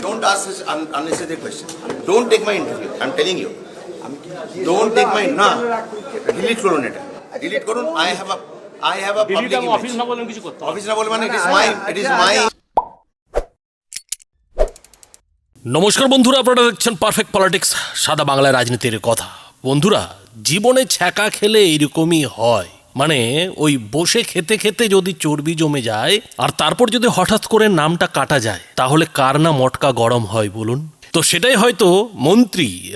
Don't ask such unnecessary question. Don't take my interview. I'm telling you. Don't take my না delete করুন এটা. Delete করুন. I have a public image. Office না বলেন কিছু করতে হবে। অফিস না বলে মানে it is my নমস্কার বন্ধুরা, আপনারা দেখছেন পারফেক্ট পলিটিক্স, সাদা বাংলায় রাজনীতির কথা। বন্ধুরা, জীবনে ছ্যাঁকা খেলে এরকমই হয়, মানে ওই বসে খেতে খেতে যদি চর্বি জমে যায় আর তারপর যদি হঠাৎ করে নামটা কাটা যায়, তাহলে কার না মটকা গরম হয় বলুন। তো সেটাই হয়তো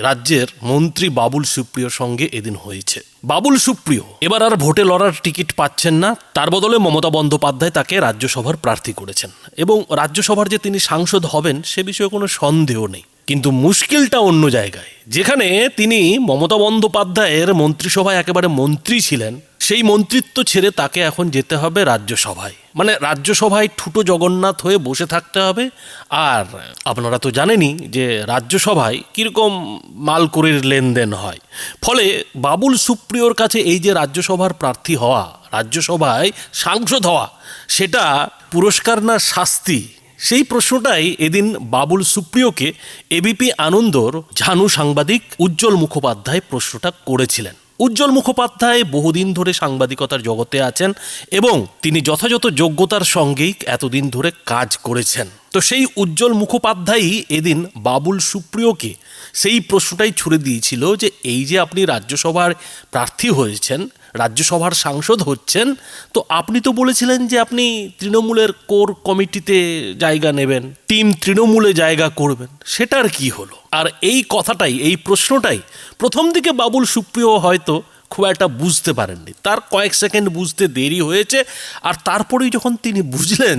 রাজ্যের মন্ত্রী বাবুল সুপ্রিয়র সঙ্গে এদিন হয়েছে। বাবুল সুপ্রিয় এবার আর ভোটে লড়ার টিকিট পাচ্ছেন না, তার বদলে মমতা বন্দ্যোপাধ্যায় তাকে রাজ্যসভার প্রার্থী করেছেন এবং রাজ্যসভার যে তিনি সাংসদ হবেন সে বিষয়ে কোনো সন্দেহ নেই। কিন্তু মুশকিলটা অন্য জায়গায়, যেখানে তিনি মমতা বন্দ্যোপাধ্যায়ের মন্ত্রিসভায় একেবারে মন্ত্রী ছিলেন, সেই মন্ত্রিত্ব ছেড়ে তাকে এখন যেতে হবে রাজ্যসভায়। মানে রাজ্যসভায় ঠুটো জগন্নাথ হয়ে বসে থাকতে হবে। আর আপনারা তো জানেনই যে রাজ্যসভায় কীরকম মালকড়ির লেনদেন হয়। ফলে বাবুল সুপ্রিয়র কাছে এই যে রাজ্যসভার প্রার্থী হওয়া, রাজ্যসভায় সাংসদ হওয়া, সেটা পুরস্কার না শাস্তি, সেই প্রশ্নটাই এদিন বাবুল সুপ্রিয়কে এবিপি আনন্দর ঝানু সাংবাদিক উজ্জ্বল মুখোপাধ্যায় প্রশ্নটা করেছিলেন। উজ্জ্বল মুখোপাধ্যায় বহুদিন ধরে সাংবাদিকতার জগতে আছেন এবং তিনি যথাযথ যোগ্যতার সঙ্গেই এতদিন ধরে কাজ করেছেন। তো সেই উজ্জ্বল মুখোপাধ্যায়ই এদিন বাবুল সুপ্রিয়কে সেই প্রশ্নটাই ছুড়ে দিয়েছিল যে এই যে আপনি রাজ্যসভার প্রার্থী হয়েছেন, রাজ্যসভার সাংসদ হচ্ছেন, তো আপনি তো বলেছিলেন যে আপনি তৃণমূলের কোর কমিটিতে জায়গা নেবেন, টিম তৃণমূলে জায়গা করবেন, সেটার কি হলো? আর এই কথাটাই, এই প্রশ্নটাই প্রথম দিকে বাবুল সুপ্রিয় হয়তো খুব একটা বুঝতে পারেননি, তার কয়েক সেকেন্ড বুঝতে দেরি হয়েছে। আর তারপরেই যখন তিনি বুঝলেন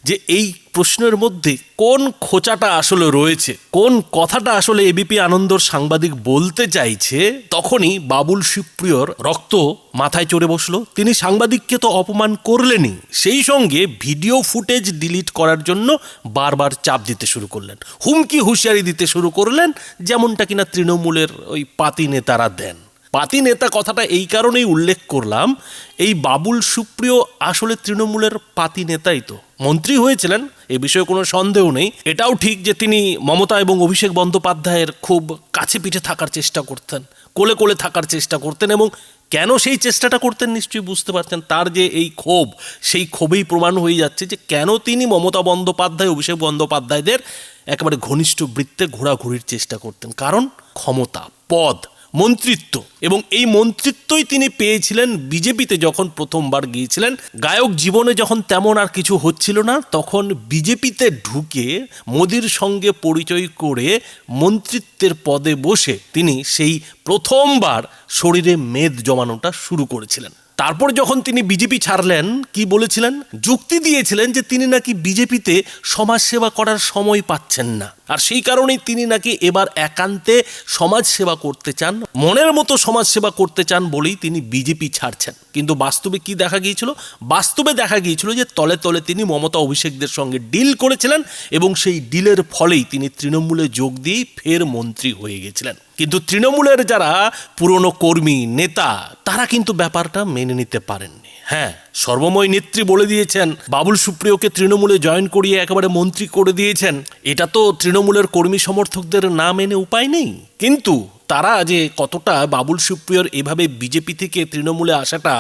যে এই প্রশ্নের মধ্যে কোন খোঁচাটা আসলে রয়েছে, কোন কথাটা আসলে এবিপি আনন্দর সাংবাদিক বলতে চাইছে, তখনই বাবুল সুপ্রিয়র রক্ত মাথায় চড়ে বসলো। তিনি সাংবাদিককে তো অপমান করলেনই, সেই সঙ্গে ভিডিও ফুটেজ ডিলিট করার জন্য বারবার চাপ দিতে শুরু করলেন, হুমকি হুঁশিয়ারি দিতে শুরু করলেন, যেমনটা কিনা তৃণমূলের ওই পাতি নেতারা দেন। পাতি নেতা কথাটা এই কারণেই উল্লেখ করলাম, এই বাবুল সুপ্রিয় আসলে তৃণমূলের পাতি নেতাই তো, মন্ত্রী হয়েছিলেন, এ বিষয়ে কোনো সন্দেহ নেই। এটাও ঠিক যে তিনি মমতা এবং অভিষেক বন্দ্যোপাধ্যায়ের খুব কাছে পিঠে থাকার চেষ্টা করতেন, কোলে কোলে থাকার চেষ্টা করতেন, এবং কেন সেই চেষ্টাটা করতেন নিশ্চয়ই বুঝতে পারছেন। তার যে এই ক্ষোভ, সেই ক্ষোভেই প্রমাণ হয়ে যাচ্ছে যে কেন তিনি মমতা বন্দ্যোপাধ্যায়, অভিষেক বন্দ্যোপাধ্যায়দের একেবারে ঘনিষ্ঠ বৃত্তে ঘোরাঘুরির চেষ্টা করতেন। কারণ ক্ষমতা, পদ, মন্ত্রিত্ব, এবং এই মন্ত্রিত্বই তিনি পেয়েছিলেন বিজেপিতে যখন প্রথমবার গিয়েছিলেন। গায়ক জীবনে যখন তেমন আর কিছু হচ্ছিল না, তখন বিজেপিতে ঢুকে মোদির সঙ্গে পরিচয় করে মন্ত্রিত্বের পদে বসে তিনি সেই প্রথমবার শরীরে মেদ জমানোটা শুরু করেছিলেন। তারপর যখন তিনি বিজেপি ছাড়লেন, কি বলেছিলেন? যুক্তি দিয়েছিলেন যে তিনি নাকি বিজেপিতে সমাজসেবা করার সময় পাচ্ছেন না, আর সেই কারণেই তিনি নাকি এবার একান্তে সমাজসেবা করতে চান, মনের মতো সমাজসেবা করতে চান বলেই তিনি বিজেপি ছাড়ছেন। কিন্তু বাস্তবে কি দেখা গিয়েছিল? বাস্তবে দেখা গিয়েছিল যে তলে তলে তিনি মমতা অভিষেকদের সঙ্গে ডিল করেছিলেন এবং সেই ডিলের ফলেই তিনি তৃণমূলে যোগ দিয়ে ফের মন্ত্রী হয়ে গেছিলেন। কিন্তু তৃণমূলের যারা পুরনো কর্মী, নেতা, তারা কিন্তু ব্যাপারটা মেনে নিতে পারেননি। হ্যাঁ, সর্বময় নেত্রী বলে দিয়েছেন, বাবুল সুপ্রিয়কে তৃণমূলে জয়েন করিয়ে একেবারে মন্ত্রী করে দিয়েছেন। এটা তো তৃণমূলের কর্মী সমর্থকদের না মেনে উপায় নেই। কিন্তু তারা যে কতটা বাবুল সুপ্রিয়র এভাবে বিজেপি থেকে তৃণমূলে আসাটা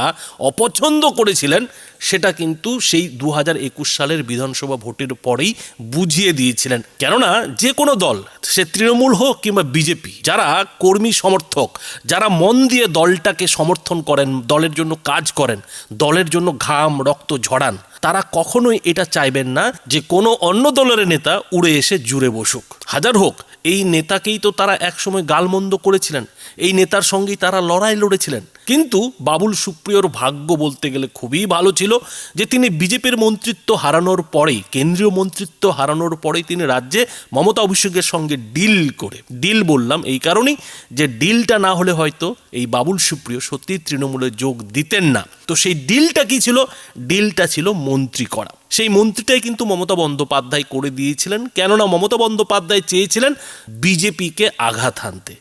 অপছন্দ করেছিলেন, সেটা কিন্তু সেই 2021 সালের বিধানসভা ভোটের পরেই বুঝিয়ে দিয়েছিলেন। কেননা যে কোনো দল, সে তৃণমূল হোক কিংবা বিজেপি, যারা কর্মী সমর্থক, যারা মন দিয়ে দলটাকে সমর্থন করেন, দলের জন্য কাজ করেন, দলের জন্য ঘাম রক্ত ঝরান, তারা কখনোই এটা চাইবেন না যে কোনো অন্য দলের নেতা উড়ে এসে জুড়ে বসুক। হাজার হোক, এই নেতাকেই তো তারা একসময় গালমন্দ করেছিলেন, এই নেতার সঙ্গেই তারা লড়াই লড়েছিলেন। কিন্তু বাবুল সুপ্রিয়র ভাগ্য বলতে গেলে খুবই ভালো ছিল যে তিনি বিজেপির মন্ত্রিত্ব হারানোর পরেই, কেন্দ্রীয় মন্ত্রিত্ব হারানোর পরেই তিনি রাজ্যে মমতা অভিষেকের সঙ্গে ডিল করে, ডিল বললাম এই কারণেই যে ডিলটা না হলে হয়তো এই বাবুল সুপ্রিয় সত্যিই তৃণমূলে যোগ দিতেন না। তো সেই ডিলটা কি ছিল? ডিলটা ছিল মন্ত্রী করা। সেই মন্ত্রীটাই কিন্তু মমতা বন্দ্যোপাধ্যায় করে দিয়েছিলেন, কেননা মমতা বন্দ্যোপাধ্যায় চেয়েছিলেন বিজেপিকে আঘাত হানতে,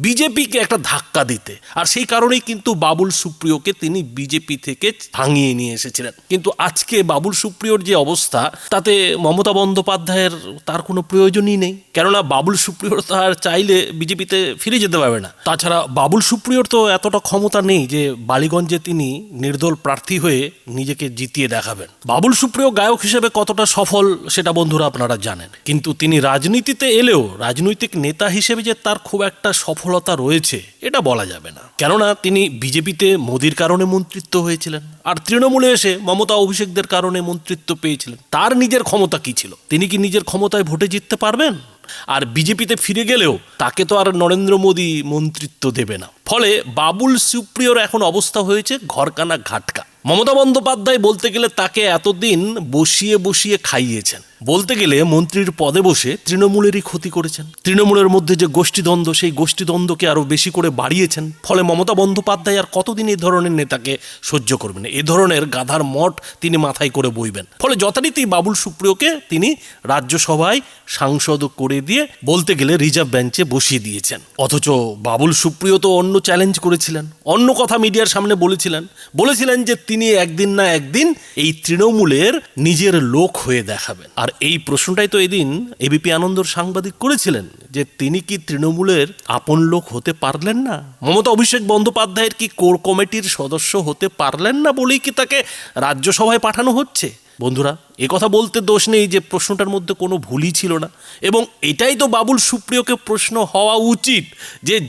বিজেপিকে একটা ধাক্কা দিতে, আর সেই কারণেই কিন্তু বাবুল সুপ্রিয়কে তিনি বিজেপি থেকে ভাঙিয়ে নিয়ে এসেছিলেন। কিন্তু আজকে বাবুল সুপ্রিয়র যে অবস্থা, তাতে মমতা বন্দ্যোপাধ্যায়ের তার কোনো প্রয়োজনই নেই, কেননা বাবুল সুপ্রিয়র তার চাইলে বিজেপিতে ফিরে যেতে পারবে না। তাছাড়া বাবুল সুপ্রিয়র তো এতটা ক্ষমতা নেই যে বালিগঞ্জে তিনি নির্দল প্রার্থী হয়ে নিজেকে জিতিয়ে দেখাবেন। বাবুল সুপ্রিয় গায়ক হিসেবে কতটা সফল সেটা বন্ধুরা আপনারা জানেন, কিন্তু তিনি রাজনীতিতে এলেও রাজনৈতিক নেতা হিসেবে যে তার খুব একটা সফলতা রয়েছে এটা বলা যাবে না, কেননা তিনি বিজেপিতে মোদির কারণে মন্ত্রিত্ব হয়েছিলেন, আর তৃণমূলে এসে মমতা অভিষেকদের কারণে মন্ত্রিত্ব পেয়েছিলেন। তার নিজের ক্ষমতা কি ছিল? তিনি কি নিজের ক্ষমতায় ভোটে জিততে পারবেন? আর বিজেপিতে ফিরে গেলেও তাকে তো আর নরেন্দ্র মোদী মন্ত্রিত্ব দেবে না। ফলে বাবুল সুপ্রিয়র এখন অবস্থা হয়েছে ঘরকানা ঘাটকা। মমতা বন্দ্যোপাধ্যায় বলতে গেলে তাকে এতদিন বসিয়ে বসিয়ে খাইয়েছেন, বলতে গেলে মন্ত্রীর পদে বসে তৃণমূলেরই ক্ষতি করেছেন। তৃণমূলের মধ্যে যে গোষ্ঠীদ্বন্দ্ব, সেই গোষ্ঠীদ্বন্দ্বকে আরও বেশি করে বাড়িয়েছেন। ফলে মমতা বন্দ্যোপাধ্যায় আর কতদিন এই ধরনের নেতাকে সহ্য করবেন? এ ধরনের গাধার মঠ তিনি মাথায় করে বইবেন। ফলে যথারীতি বাবুল সুপ্রিয়কে তিনি রাজ্যসভায় সাংসদ করে দিয়ে বলতে গেলে রিজার্ভ বেঞ্চে বসিয়ে দিয়েছেন। অথচ বাবুল সুপ্রিয় তো অন্য চ্যালেঞ্জ করেছিলেন, অন্য কথা মিডিয়ার সামনে বলেছিলেন যে তিনি একদিন না একদিন এই তৃণমূলের নিজের লোক হয়ে দেখাবেন। আর এই প্রশ্নটাই তো এদিন এবিপি আনন্দর সাংবাদিক করেছিলেন, যে তিনি কি তৃণমূলের আপন লোক হতে পারলেন না? মমতা অভিষেক বন্দ্যোপাধ্যায়ের কি কোর কমিটির সদস্য হতে পারলেন না বলেই কি তাকে রাজ্যসভায় পাঠানো হচ্ছে? বন্ধুরা, এ কথা বলতে দোষ নেই যে প্রশ্নটার মধ্যে কোনো ভুলই ছিল না, এবং এটাই তো বাবুল সুপ্রিয়কে প্রশ্ন হওয়া উচিত,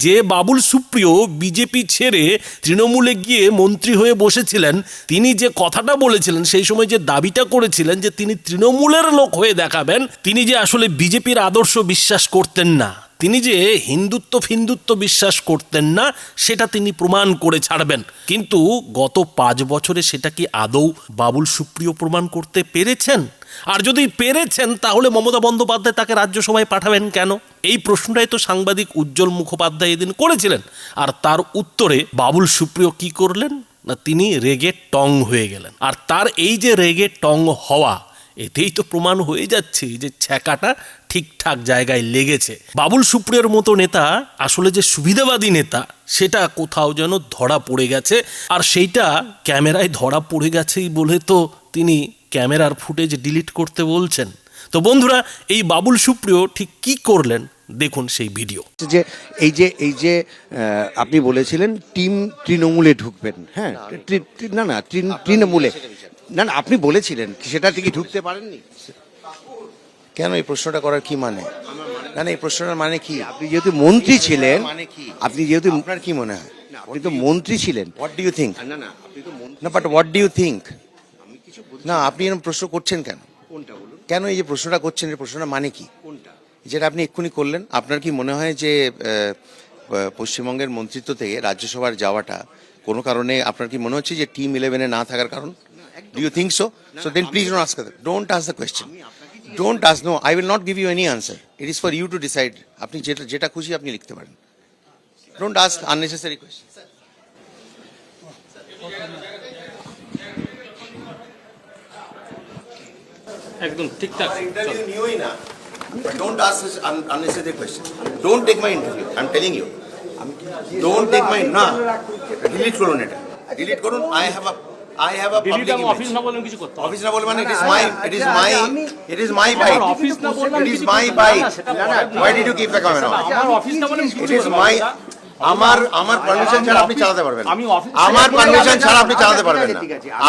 যে বাবুল সুপ্রিয় বিজেপি ছেড়ে তৃণমূলে গিয়ে মন্ত্রী হয়ে বসেছিলেন, তিনি যে কথাটা বলেছিলেন, সেই সময় যে দাবিটা করেছিলেন যে তিনি তৃণমূলের লোক হয়ে দেখাবেন, তিনি যে আসলে বিজেপির আদর্শ বিশ্বাস করতেন না, তিনি যে হিন্দুত্ব বিশ্বাস করতেন না, সেটা তিনি প্রমাণ করে ছাড়বেন। কিন্তু গত 5 বছরে সেটা কি আদৌ বাবুল সুপ্রিয় প্রমাণ করতে পেরেছেন? আর যদি পেরেছেন, তাহলে মমতা বন্দ্যোপাধ্যায় তাকে রাজ্যসভায় পাঠাবেন কেন? এই প্রশ্নটাই তো সাংবাদিক উজ্জ্বল মুখোপাধ্যায় এদিন করেছিলেন। আর তার উত্তরে বাবুল সুপ্রিয় কি করলেন না, তিনি রেগে টং হয়ে গেলেন। আর তার এই যে রেগে টং হওয়া, এতেই তো প্রমাণ হয়ে যাচ্ছে যে ছ্যাঁকাটা ঠিকঠাক জায়গায় লেগেছে। বাবুল সুপ্রিয়র মতো নেতা আসলে যে সুবিধাবাদী নেতা, সেটা কোথাও যেন ধরা পড়ে গেছে। আর সেইটা ক্যামেরায় ধরা পড়ে গেছেই বলে তো তিনি ক্যামেরার ফুটেজ ডিলিট করতে বলছেন। তো বন্ধুরা, এই বাবুল সুপ্রিয় ঠিক কি করলেন দেখুন সেই ভিডিও। এই যে আপনি বলেছিলেন টিম তৃণমূলে ঢুকবেন, হ্যাঁ? না তৃণমূলে না, আপনি বলেছিলেন, সেটা ঠিকই ঢুকতে পারেননি কেন? এই প্রশ্নটা করার কি মানে? না, এই প্রশ্নটার মানে কি? আপনি যেহেতু মন্ত্রী ছিলেন, মানে কি? আপনি যেহেতু আপনার কি মনে হয়? আপনি তো মন্ত্রী ছিলেন। What do you think? না আপনি তো মন্ত্রী। না, but what do you think? না, আপনি এরকম প্রশ্ন করছেন কেন? কোনটা বলুন? কেন এই যে প্রশ্নটা করছেন, এই প্রশ্নটা মানে কি? কোনটা? যেটা আপনি এক্ষুনি করলেন, আপনার কি মনে হয় যে পশ্চিমবঙ্গের মন্ত্রিত্ব থেকে রাজ্যসভার যাওয়াটা কোনো কারণে আপনার কি মনে হচ্ছে যে টিম 11-এ না থাকার কারণ? Do you think so? So then please don't ask the question. Don't ask. No, I will not give you any answer. It is for you to decide. আপনি যেটা খুশি আপনি লিখতে পারেন। Don't ask unnecessary question. একদম ঠিকঠাক। Interview নিওই না। But don't ask such unnecessary question. Don't take my interview. I'm telling you. Don't take my না। Delete করুন এটা। Delete করুন। I have a public image. Office না বললেন কিছু করতে অফিস না বলে মানে it is my bike. Office না বললেন It is my bike. Why did you keep the camera on? আমার অফিস না বললেন It is my আমার পারমিশন ছাড়া আপনি চালাতে পারবেন না। আমি অফিস আমার পারমিশন ছাড়া আপনি চালাতে পারবেন না।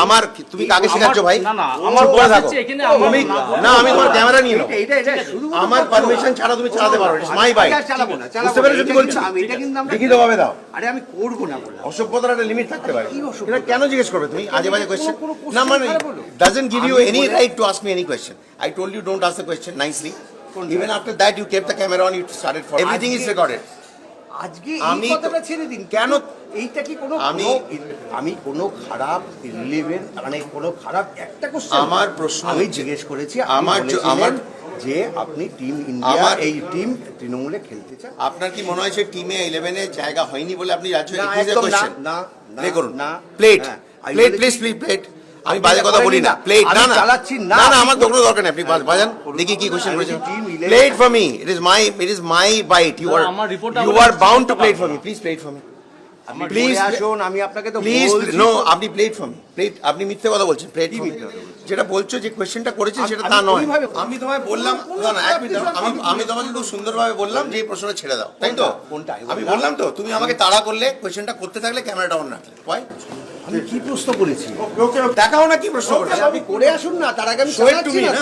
আমার তুমি কাকে শেখাচ্ছ ভাই? না আমার বলে থাকো। এখানে তুমি না, আমি তোমার ক্যামেরা নিয়ে নাও। আমার পারমিশন ছাড়া তুমি চালাতে পারবে না। My bike. বুঝতে পেরেছো কি বলছি? লিখিত ভাবে দাও। আরে আমি করব না বললাম। অসভ্যতার একটা লিমিট থাকতে পারে। এটা কেন জিজ্ঞেস করবে তুমি আজে বাজে কোয়েশ্চেন? না, মানে doesn't give you any right to ask me any question. I told you don't ask the question nicely. Even after that you kept the camera on, you started for everything is recorded. আজকে এই কথাটা ছেড়ে দিন। কেন? এইটা কি আমি কোনো খারাপ রিলেভেন্ট, মানে কোনো খারাপ একটা কোশ্চেন আমার প্রশ্ন আমি জিজ্ঞেস করেছি। আমার যে আপনি টিম ইন্ডিয়া এই টিম তৃণমূলে খেলতে চান। আপনার কি মনে হয় যে টিমে 11-এ জায়গা হয়নি বলে আপনি রাজ্য না, ইট ইজ আ একদম কোশ্চেন? না, প্লে করুন। না, প্লেট হ্যাঁ, প্লেট। আমি বাজে কথা বলি না। প্লেট আমি না না চালাচ্ছি না। না না, আমার তো কোনো দরকার নেই, আপনি বাজান দেখি কি কোশ্চেন করেছেন। Team 11 plate for me, it is my bite, you are আমার report you are bound to plate for me, please plate for me, please আসুন, আমি আপনাকে তো প্লিজ বলছি নো, তো। আপনি প্লেট ফর মি, প্লেট, আপনি মিথ্যে কথা বলছেন, প্লেট ফর মি যেটা বলছো, যে কোশ্চেনটা করেছেন সেটা তা নয়। আমি তোমায় বললাম না না, এক মিনিট, আমি তোমাকে খুব সুন্দরভাবে বললাম যে এই প্রশ্নটা ছেড়ে দাও, তাই তো? কোনটা? আমি বললাম তো, তুমি আমাকে তাড়া করলে, কোশ্চেনটা করতে থাকলে ক্যামেরাটা অন রাখলে, why? আমি কি প্রশ্ন করেছি? দেখাও না কি প্রশ্ন করেছে। আপনি করে আসুন না, তার আগে আমি Show it to চালাচ্ছি me, না না?